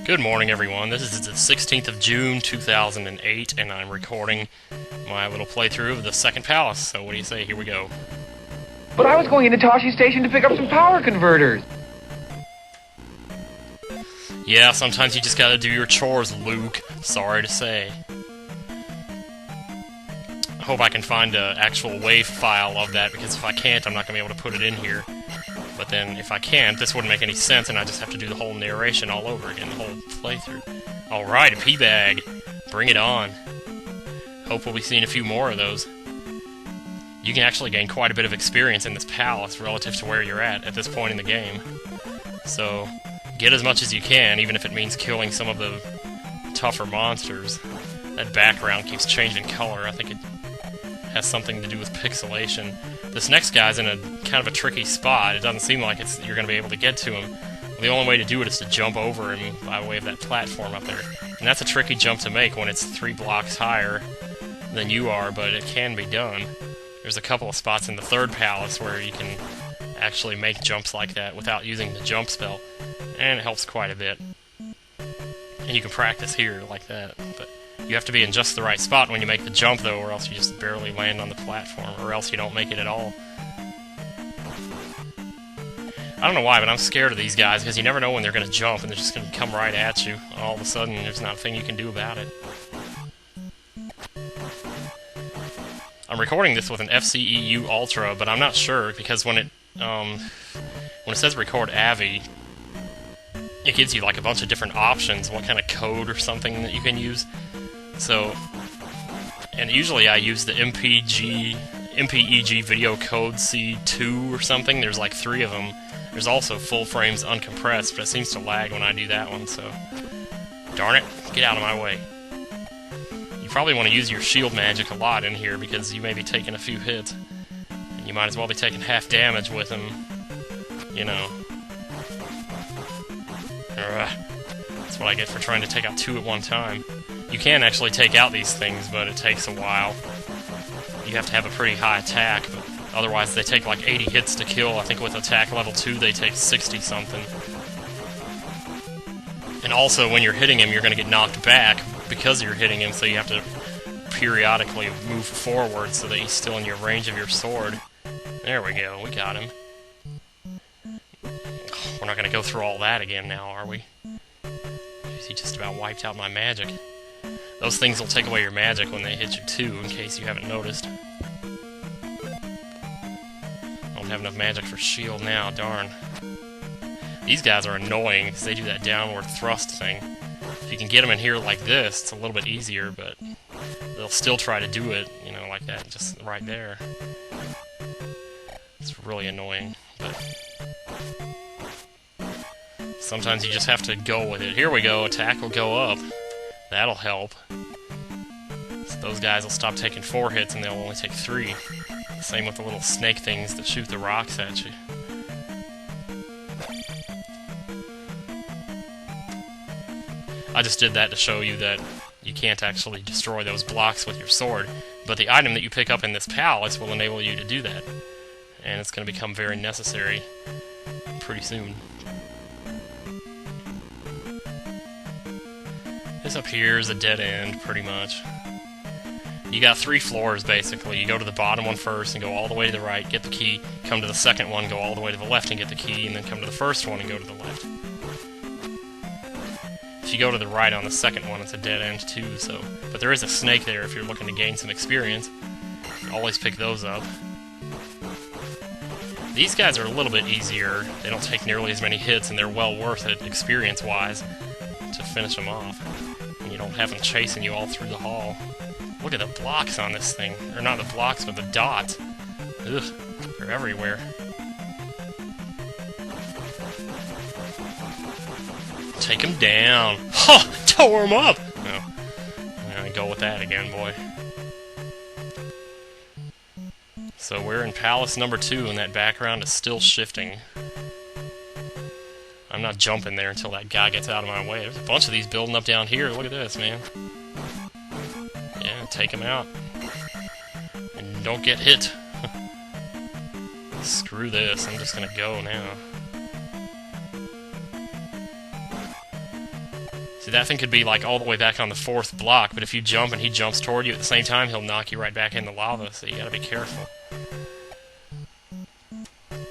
Good morning, everyone. This is the 16th of June, 2008, and I'm recording my little playthrough of the second palace. So what do you say? Here we go. But I was going into Toshi Station to pick up some power converters. Yeah, sometimes you just gotta do your chores, Luke. Sorry to say. I hope I can find an actual WAV file of that, because if I can't, I'm not gonna be able to put it in here. But then, if I can't, this wouldn't make any sense, and I just have to do the whole narration all over again, the whole playthrough. Alright, a P-Bag. Bring it on. Hope we'll be seeing a few more of those. You can actually gain quite a bit of experience in this palace relative to where you're at this point in the game. So, get as much as you can, even if it means killing some of the tougher monsters. That background keeps changing color. I think it has something to do with pixelation. This next guy's in a kind of a tricky spot. It doesn't seem like you're going to be able to get to him. The only way to do it is to jump over him by way of that platform up there. And that's a tricky jump to make when it's 3 blocks higher than you are, but it can be done. There's a couple of spots in the third palace where you can actually make jumps like that without using the jump spell, and it helps quite a bit. And you can practice here like that, but you have to be in just the right spot when you make the jump, though, or else you just barely land on the platform, or else you don't make it at all. I don't know why, but I'm scared of these guys, because you never know when they're going to jump, and they're just going to come right at you. All of a sudden, there's not a thing you can do about it. I'm recording this with an FCEU Ultra, but I'm not sure, because when it says record AVI, it gives you like a bunch of different options, what kind of code or something that you can use. So, and usually I use the MPEG video code C2 or something. There's like 3 of them. There's also full frames uncompressed, but it seems to lag when I do that one, so darn it, get out of my way. You probably want to use your shield magic a lot in here, because you may be taking a few hits, and you might as well be taking half damage with them, you know. That's what I get for trying to take out 2 at one time. You can actually take out these things, but it takes a while. You have to have a pretty high attack, but otherwise they take like 80 hits to kill. I think with attack level 2 they take 60-something. And also, when you're hitting him, you're going to get knocked back because you're hitting him, so you have to periodically move forward so that he's still in your range of your sword. There we go, we got him. We're not going to go through all that again now, are we? He just about wiped out my magic. Those things will take away your magic when they hit you too, in case you haven't noticed. I don't have enough magic for shield now, darn. These guys are annoying, because they do that downward thrust thing. If you can get them in here like this, it's a little bit easier, but they'll still try to do it, you know, like that, just right there. It's really annoying, but sometimes you just have to go with it. Here we go, attack will go up. That'll help. So those guys will stop taking 4 hits and they'll only take 3. Same with the little snake things that shoot the rocks at you. I just did that to show you that you can't actually destroy those blocks with your sword, but the item that you pick up in this palace will enable you to do that. And it's going to become very necessary pretty soon. This up here is a dead end, pretty much. You got 3 floors, basically. You go to the bottom one first and go all the way to the right, get the key, come to the second one, go all the way to the left and get the key, and then come to the first one and go to the left. If you go to the right on the second one, it's a dead end too, so... But there is a snake there if you're looking to gain some experience. Always pick those up. These guys are a little bit easier. They don't take nearly as many hits, and they're well worth it, experience-wise, to finish them off. And you don't have them chasing you all through the hall. Look at the blocks on this thing. Or not the blocks, but the dots. Ugh, they're everywhere. Take him down. Ha! Tore him up! No. I go with that again, boy. So we're in Palace number 2, and that background is still shifting. I'm not jumping there until that guy gets out of my way. There's a bunch of these building up down here. Look at this, man. Yeah, take him out. And don't get hit. Screw this. I'm just gonna go now. See, that thing could be like all the way back on the 4th block, but if you jump and he jumps toward you at the same time, he'll knock you right back in the lava, so you gotta be careful.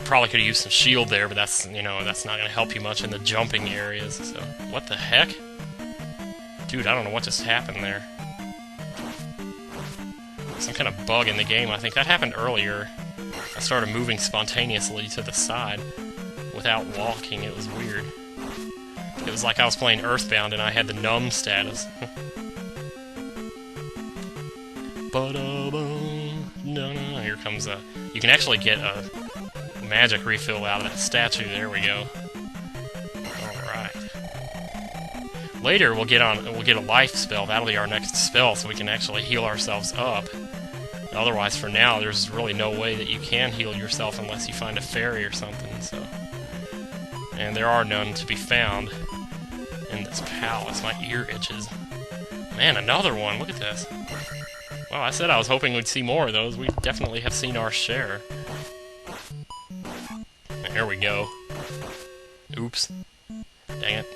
Probably could have used some shield there, but that's, you know, that's not gonna help you much in the jumping areas, so... What the heck? Dude, I don't know what just happened there. Some kind of bug in the game, I think. That happened earlier. I started moving spontaneously to the side without walking. It was weird. It was like I was playing Earthbound and I had the numb status. Here comes a... You can actually get a magic refill out of that statue. There we go. Alright. Later we'll get a life spell. That'll be our next spell, so we can actually heal ourselves up. Otherwise, for now, there's really no way that you can heal yourself unless you find a fairy or something, so... And there are none to be found in this palace. My ear itches. Man, another one! Look at this. Well, I said I was hoping we'd see more of those. We definitely have seen our share. And here we go. Oops. Dang it.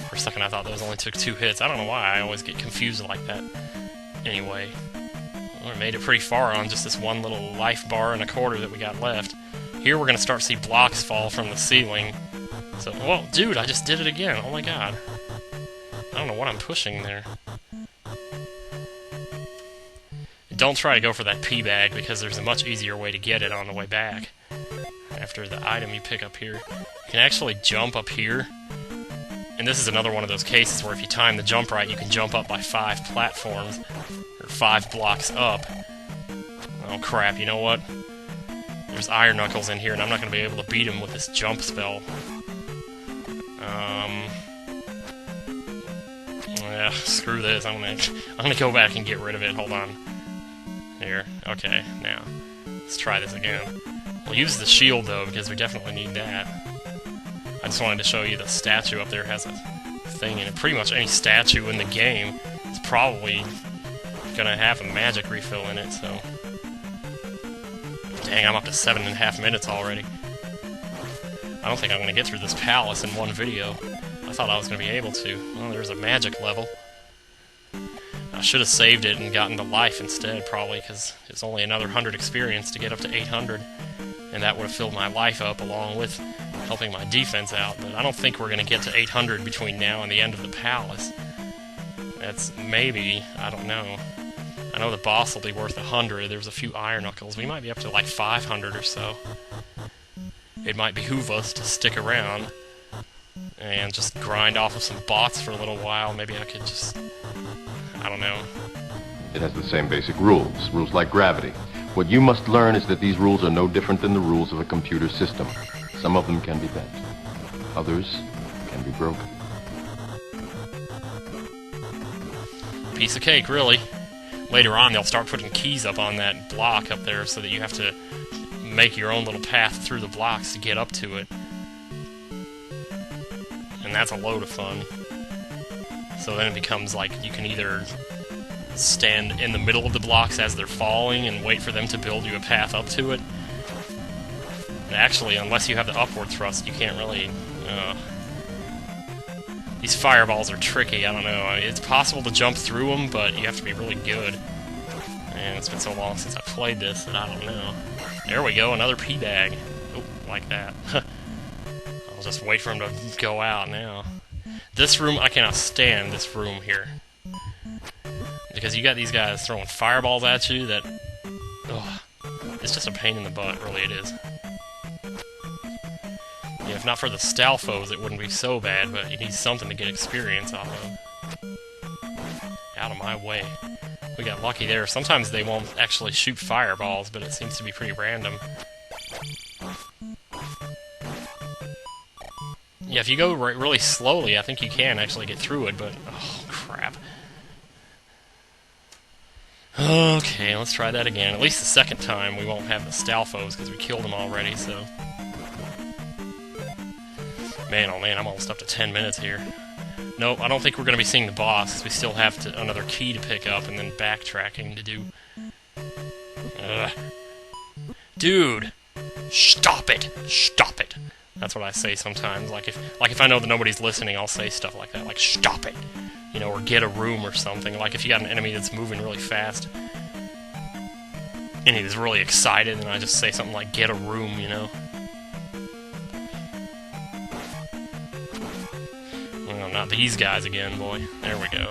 For a second I thought those only took 2 hits. I don't know why I always get confused like that. Anyway. Well, we made it pretty far on just this one little life bar and a quarter that we got left. Here we're gonna start to see blocks fall from the ceiling. So, well, dude, I just did it again. Oh my god. I don't know what I'm pushing there. Don't try to go for that pea bag, because there's a much easier way to get it on the way back. After the item you pick up here. You can actually jump up here. And this is another one of those cases where if you time the jump right, you can jump up by 5 platforms. Or 5 blocks up. Oh crap, you know what? There's Iron Knuckles in here, and I'm not going to be able to beat him with this jump spell. Yeah, screw this. I'm gonna go back and get rid of it. Hold on. Here. Okay, now. Let's try this again. We'll use the shield, though, because we definitely need that. I just wanted to show you the statue up there has a thing in it. Pretty much any statue in the game is probably gonna have a magic refill in it, so... Dang, I'm up to 7.5 minutes already. I don't think I'm gonna get through this palace in one video. I thought I was gonna be able to. Well, there's a magic level. I should have saved it and gotten the life instead, probably, because it's only another 100 experience to get up to 800. And that would have filled my life up along with helping my defense out. But I don't think we're gonna get to 800 between now and the end of the palace. That's maybe, I don't know. I know the boss will be worth 100. There's a few Iron Knuckles. We might be up to like 500 or so. It might behoove us to stick around and just grind off of some bots for a little while. Maybe I could just... I don't know. It has the same basic rules like gravity. What you must learn is that these rules are no different than the rules of a computer system. Some of them can be bent. Others can be broken. Piece of cake, really. Later on, they'll start putting keys up on that block up there so that you have to make your own little path through the blocks to get up to it. And that's a load of fun. So then it becomes like you can either stand in the middle of the blocks as they're falling and wait for them to build you a path up to it. Actually, unless you have the upward thrust, you can't really... These fireballs are tricky, I don't know. It's possible to jump through them, but you have to be really good. And it's been so long since I played this that I don't know. There we go, another pea bag. Oh, like that. I'll just wait for him to go out now. This room, I cannot stand this room here. Because you got these guys throwing fireballs at you that... Ugh, it's just a pain in the butt, really it is. Yeah, if not for the Stalfos, it wouldn't be so bad, but you need something to get experience off of. Out of my way. We got lucky there. Sometimes they won't actually shoot fireballs, but it seems to be pretty random. Yeah, if you go really slowly, I think you can actually get through it, but... Oh, crap. Okay, let's try that again. At least the second time we won't have the Stalfos, because we killed them already, so... Man, oh man, I'm almost up to 10 minutes here. Nope, I don't think we're going to be seeing the boss, because we still have another key to pick up and then backtracking to do. Dude! Stop it! Stop it! That's what I say sometimes. Like if I know that nobody's listening, I'll say stuff like that, like "Stop it," you know, or "Get a room" or something. Like if you got an enemy that's moving really fast, and he's really excited, and I just say something like "Get a room," you know. Well, not these guys again, boy. There we go.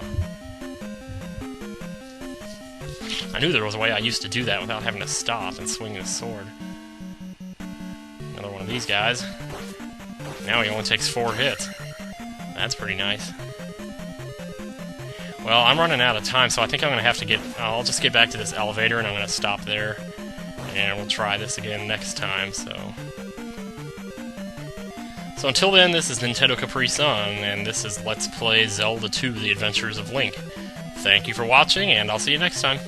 I knew there was a way I used to do that without having to stop and swing the sword. Another one of these guys. Now he only takes 4 hits. That's pretty nice. Well, I'm running out of time, so I think I'm going to have to I'll just get back to this elevator, and I'm going to stop there. And we'll try this again next time, so until then, this is Nintendo Capri Sun, and this is Let's Play Zelda 2: The Adventures of Link. Thank you for watching, and I'll see you next time.